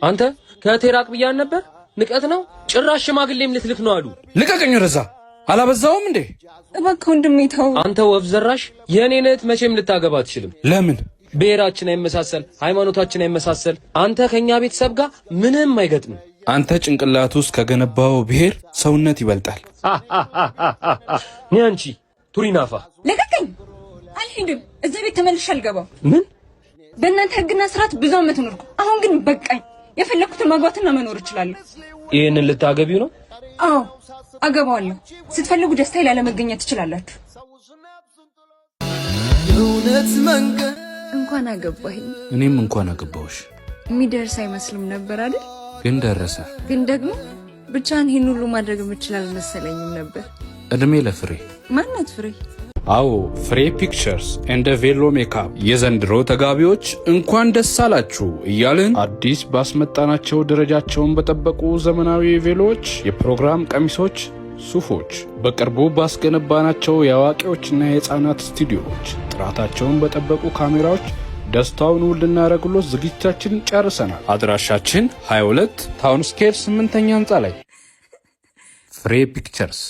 አንተ ከቴራቅ ብያን ነበር ንቀት ነው ጭራሽ ሽማግሌም ልትልክ ነው አሉ። ልቀቀኝ ረዛ አላበዛውም እንዴ? እባክህ ወንድሜ ተው። አንተ ወፍ ዘራሽ የኔን እህት መቼም ልታገባ አትችልም። ለምን? ብሔራችን አይመሳሰል፣ ሃይማኖታችን አይመሳሰል። አንተ ከኛ ቤተሰብ ጋር ምንም አይገጥም። አንተ ጭንቅላት ውስጥ ከገነባው ብሔር ሰውነት ይበልጣል። ኒያንቺ ቱሪናፋ ልቀቀኝ። አልሄድም። እዛ ቤት ተመልሼ አልገባም። ምን? በእናንተ ህግና ስርዓት ብዙ አመት ኖርኩ። አሁን ግን በቃኝ። የፈለኩትን ማግባትና መኖር እችላለሁ። ይሄንን ልታገቢው ነው? አዎ አገባዋለሁ። ስትፈልጉ ደስታዬ ላለመገኘት ትችላላችሁ። የእውነት መንገድ እንኳን አገባኝ። እኔም እንኳን አገባሁሽ። የሚደርስ አይመስልም ነበር አይደል? ግን ደረሰ። ግን ደግሞ ብቻን ይሄን ሁሉ ማድረግ የምችል አልመሰለኝም ነበር። እድሜ ለፍሬ። ማናት ፍሬ? አዎ ፍሬ ፒክቸርስ ኤንድ ቬሎ ሜካፕ የዘንድሮ ተጋቢዎች እንኳን ደስ አላችሁ እያልን አዲስ ባስመጣናቸው ደረጃቸውን በጠበቁ ዘመናዊ ቬሎዎች፣ የፕሮግራም ቀሚሶች፣ ሱፎች በቅርቡ ባስገነባናቸው የአዋቂዎችና የህፃናት ስቱዲዮዎች ጥራታቸውን በጠበቁ ካሜራዎች ደስታውን ልናደርግሎት ዝግጅታችንን ጨርሰናል። አድራሻችን 22 ታውን ስኬር 8ኛ ህንፃ ላይ ፍሬ ፒክቸርስ